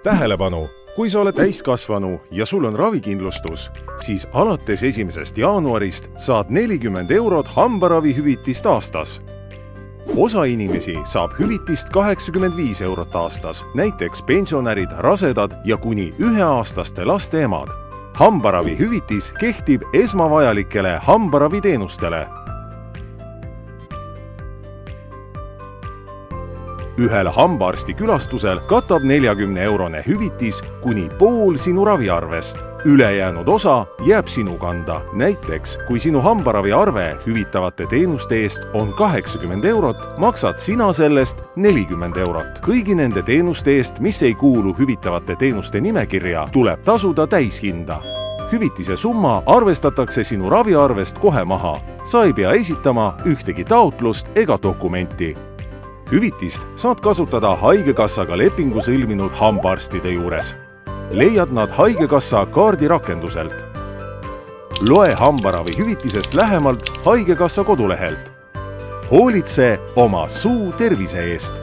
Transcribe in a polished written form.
Tähelepanu! Kui sa oled täiskasvanu ja sul on ravikindlustus, siis alates 1. jaanuarist saad 40 eurot hambaravihüvitist aastas. Osa inimesi saab hüvitist 85 eurot aastas, näiteks pensionärid, rasedad ja kuni 1-aastaste laste emad. Hambaravihüvitis kehtib esmavajalikele hambaraviteenustele. Ühel hambaarsti külastusel katab 40-eurone hüvitis kuni pool sinu raviarvest. Ülejäänud osa jääb sinu kanda. Näiteks, kui sinu hambaraviarve hüvitavate teenuste eest on 80 eurot, maksad sina sellest 40 eurot. Kõigi nende teenuste eest, mis ei kuulu hüvitavate teenuste nimekirja, tuleb tasuda täishinda. Hüvitise summa arvestatakse sinu raviarvest kohe maha. Sa ei pea esitama ühtegi taotlust ega dokumenti. Hüvitist saad kasutada Haigekassaga lepingu sõlminud hambaarstide juures. Leiad nad Haigekassa kaardirakenduselt. Loe hambaravihüvitisest lähemalt Haigekassa kodulehelt. Hoolitse oma suu tervise eest.